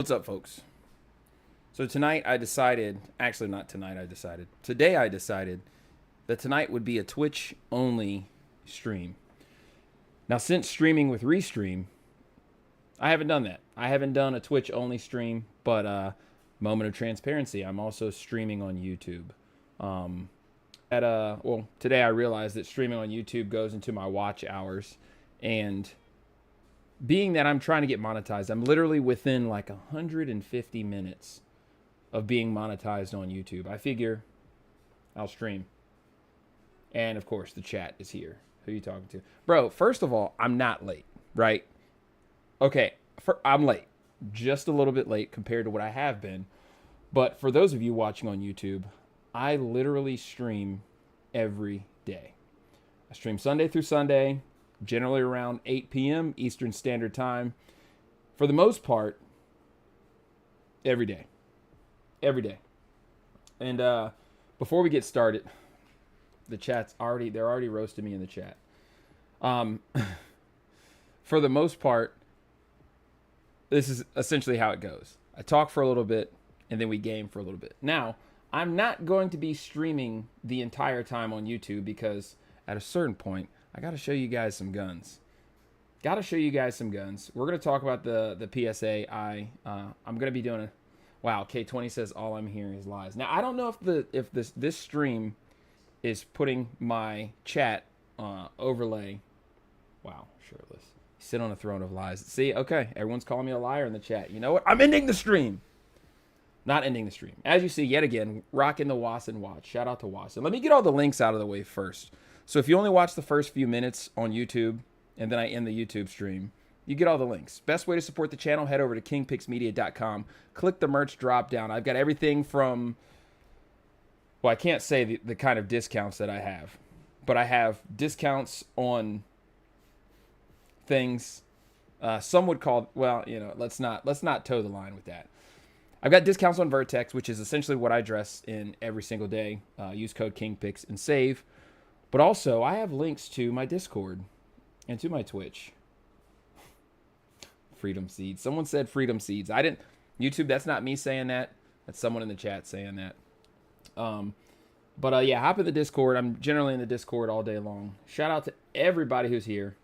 What's up, folks? So tonight I decided, actually not tonight I decided, today I decided that tonight would be a Twitch only stream. Now, since streaming with Restream, I haven't done that. I haven't done a Twitch only stream, but moment of transparency, I'm also streaming on YouTube. Today I realized that streaming on YouTube goes into my watch hours, and being that I'm trying to get monetized, I'm literally within like 150 minutes of being monetized on YouTube. I figure I'll stream. And of course, the chat is here. Who are you talking to? Bro, first of all, I'm not late, right? Okay, I'm late. Just a little bit late compared to what I have been. But for those of you watching on YouTube, I literally stream every day. I stream Sunday through Sunday, generally around 8 p.m. Eastern Standard Time. For the most part, every day. Every day. And before we get started, they're already roasting me in the chat. For the most part, this is essentially how it goes. I talk for a little bit, and then we game for a little bit. Now, I'm not going to be streaming the entire time on YouTube because at a certain point, I got to show you guys some guns. Got to show you guys some guns. We're going to talk about the PSA. I'm going to be doing a... Wow, K20 says all I'm hearing is lies. Now, I don't know if this stream is putting my chat overlay. Wow, shirtless. Sit on a throne of lies. See, okay, everyone's calling me a liar in the chat. You know what? I'm ending the stream. Not ending the stream. As you see, yet again, rocking the Wasson watch. Shout out to Wasson. Let me get all the links out of the way first. So if you only watch the first few minutes on YouTube, and then I end the YouTube stream, you get all the links. Best way to support the channel, head over to KingPixMedia.com. Click the merch drop down. I've got everything from... Well, I can't say the kind of discounts that I have, but I have discounts on things some would call, well, you know, let's not toe the line with that. I've got discounts on Vertex, which is essentially what I dress in every single day. Use code KingPix and save. But also, I have links to my Discord and to my Twitch. Freedom Seeds. Someone said Freedom Seeds. I didn't... YouTube, that's not me saying that. That's someone in the chat saying that. Yeah, hop in the Discord. I'm generally in the Discord all day long. Shout out to everybody who's here.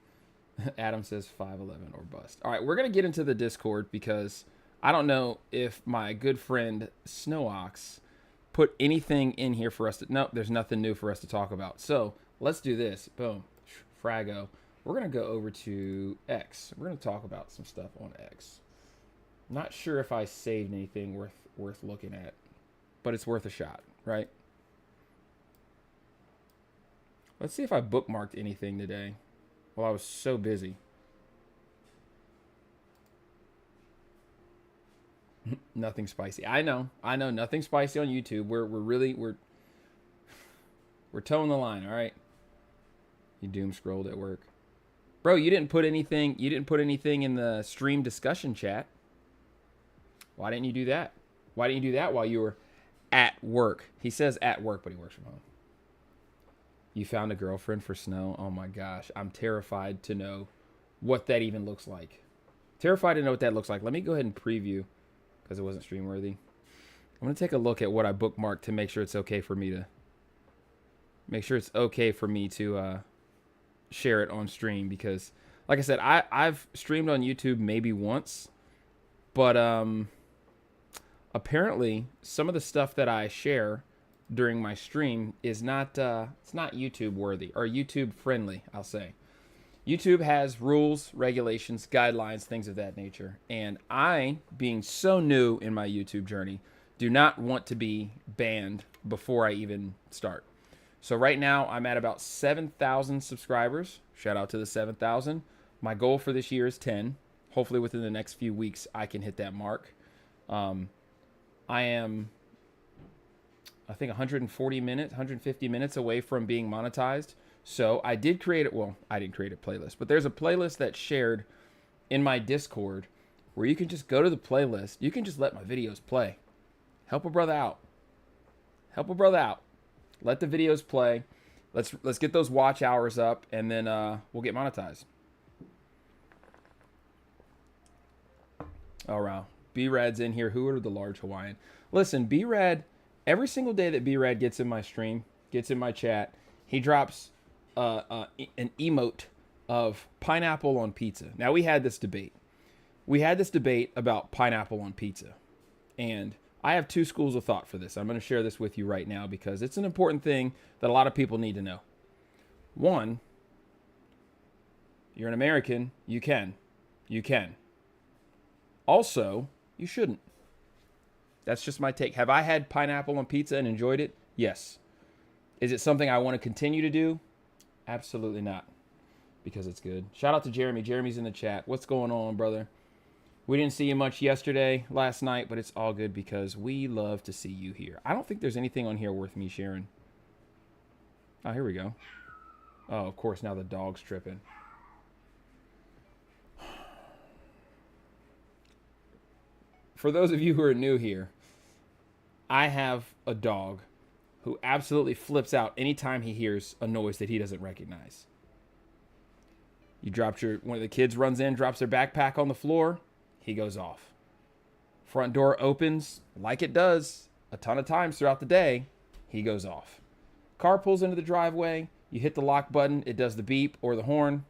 Adam says 5'11" or bust. All right, we're going to get into the Discord because I don't know if my good friend Snowox put anything in here for us to... No, there's nothing new for us to talk about. So let's do this. Boom. Frago. We're going to go over to X. We're going to talk about some stuff on X. Not sure if I saved anything worth looking at, but it's worth a shot, right? Let's see if I bookmarked anything today. Well, I was so busy. Nothing spicy. I know, nothing spicy on YouTube. We're towing the line, all right? You doom scrolled at work. Bro, you didn't put anything in the stream discussion chat. Why didn't you do that? Why didn't you do that while you were at work? He says at work, but he works from home. You found a girlfriend for Snow? Oh my gosh. I'm terrified to know what that even looks like. Terrified to know what that looks like. Let me go ahead and preview because it wasn't stream worthy. I'm going to take a look at what I bookmarked to make sure it's okay for me to share it on stream because like I said, I've streamed on YouTube maybe once, but apparently some of the stuff that I share during my stream is not it's not YouTube worthy or YouTube friendly, I'll say. YouTube has rules, regulations, guidelines, things of that nature. And I, being so new in my YouTube journey, do not want to be banned before I even start. So right now I'm at about 7,000 subscribers. Shout out to the 7,000. My goal for this year is 10. Hopefully within the next few weeks I can hit that mark. I am, I think 140 minutes, 150 minutes away from being monetized. So I did create it. Well, I didn't create a playlist, but there's a playlist that's shared in my Discord where you can just go to the playlist. You can just let my videos play. Help a brother out. Help a brother out. Let the videos play. Let's get those watch hours up, and then we'll get monetized. Oh wow, B-Rad's in here. Who ordered the large Hawaiian? Listen, B-Rad, every single day that B-Rad gets in my stream, gets in my chat, he drops an emote of pineapple on pizza. Now, we had this debate. We had this debate about pineapple on pizza. And I have two schools of thought for this. I'm going to share this with you right now because it's an important thing that a lot of people need to know. One, you're an American, you can. You can. Also, you shouldn't. That's just my take. Have I had pineapple on pizza and enjoyed it? Yes. Is it something I want to continue to do? Absolutely not. Because it's good. Shout out to Jeremy. Jeremy's in the chat. What's going on, brother? We didn't see you much last night, but it's all good because we love to see you here. I don't think there's anything on here worth me sharing. Oh, here we go. Oh, of course, now the dog's tripping. For those of you who are new here, I have a dog who absolutely flips out anytime he hears a noise that he doesn't recognize. One of the kids runs in, drops their backpack on the floor, he goes off. Front door opens like it does a ton of times throughout the day, he goes off. Car pulls into the driveway, you hit the lock button, it does the beep or the horn,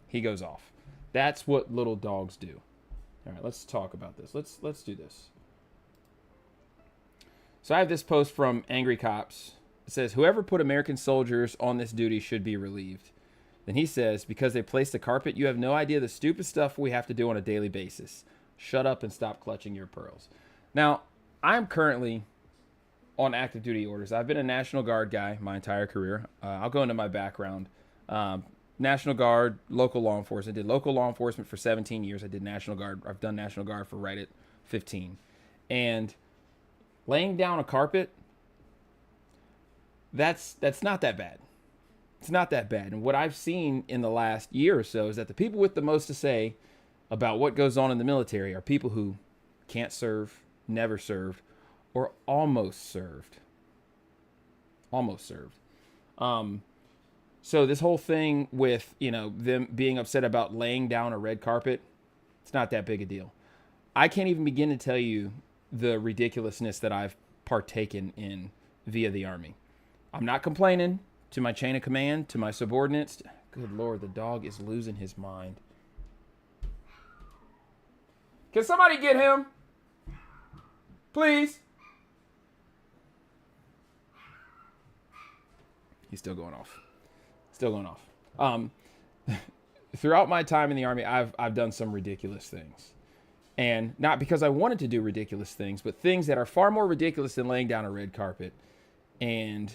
he goes off. That's what little dogs do. All right, let's talk about this. Let's do this. So I have this post from Angry Cops. It says, whoever put American soldiers on this duty should be relieved. Then he says, because they placed the carpet, you have no idea the stupid stuff we have to do on a daily basis. Shut up and stop clutching your pearls. Now, I'm currently on active duty orders. I've been a National Guard guy my entire career. I'll go into my background. National Guard, local law enforcement. I did local law enforcement for 17 years. I did National Guard. I've done National Guard for right at 15. And laying down a carpet, that's not that bad. It's not that bad. And what I've seen in the last year or so is that the people with the most to say about what goes on in the military are people who can't serve, never served, or almost served. Almost served. So this whole thing with, them being upset about laying down a red carpet, it's not that big a deal. I can't even begin to tell you the ridiculousness that I've partaken in via the Army. I'm not complaining to my chain of command, to my subordinates. Good Lord, the dog is losing his mind. Can somebody get him? Please. He's still going off. Still going off. Throughout my time in the Army, I've done some ridiculous things. And not because I wanted to do ridiculous things, but things that are far more ridiculous than laying down a red carpet. And,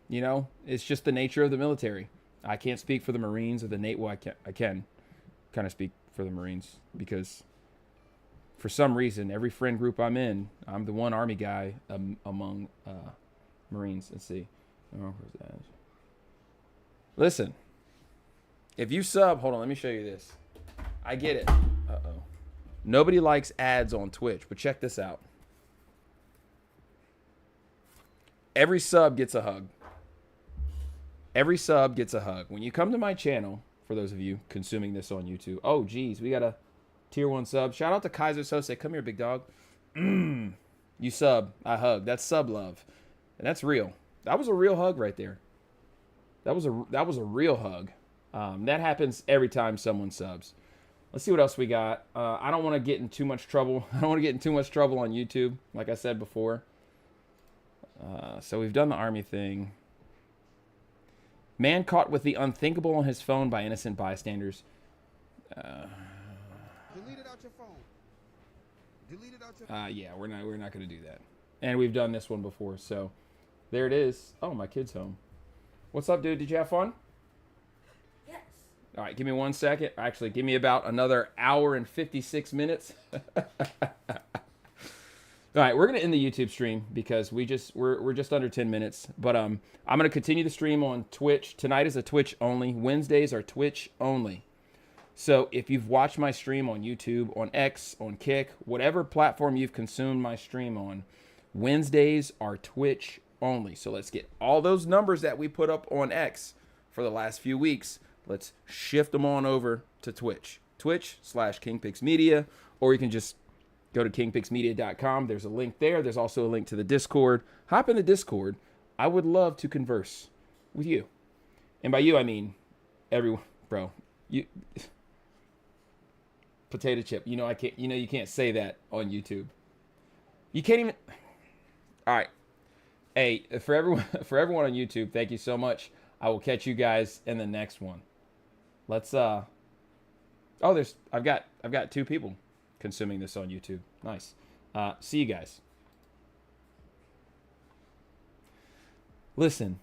it's just the nature of the military. I can't speak for the Marines or the Navy. Well, I can kind of speak for the Marines because for some reason, every friend group I'm in, I'm the one Army guy among Marines. Let's see. Oh, where's that? Listen, if you sub, hold on, let me show you this. I get it. Uh-oh. Nobody likes ads on Twitch, but check this out. Every sub gets a hug. Every sub gets a hug. When you come to my channel, for those of you consuming this on YouTube, oh, geez, we got a tier 1 sub. Shout out to Kaiser Sose. Come here, big dog. You sub, I hug. That's sub love. And that's real. That was a real hug right there. That was a real hug. That happens every time someone subs. Let's see what else we got. I don't want to get in too much trouble. I don't want to get in too much trouble on YouTube, like I said before. So we've done the Army thing. Man caught with the unthinkable on his phone by innocent bystanders. Delete it out your phone. Delete it out your phone. Yeah, we're not going to do that. And we've done this one before, so there it is. Oh, my kid's home. What's up, dude? Did you have fun? Yes. All right, give me 1 second. Actually, give me about another hour and 56 minutes. All right, we're gonna end the YouTube stream because we're just under 10 minutes. But I'm gonna continue the stream on Twitch. Tonight is a Twitch only. Wednesdays are Twitch only. So if you've watched my stream on YouTube, on X, on Kick, whatever platform you've consumed my stream on, Wednesdays are Twitch only. So let's get all those numbers that we put up on X for the last few weeks. Let's shift them on over to Twitch. Twitch/KingPixMedia, or you can just go to KingPixMedia.com. There's a link there. There's also a link to the Discord. Hop in the Discord. I would love to converse with you. And by you, I mean everyone, bro. You potato chip. You know I can't. You know you can't say that on YouTube. You can't even. All right. Hey, for everyone on YouTube, thank you so much. I will catch you guys in the next one. Let's Oh, I've got 2 people consuming this on YouTube. Nice. See you guys. Listen.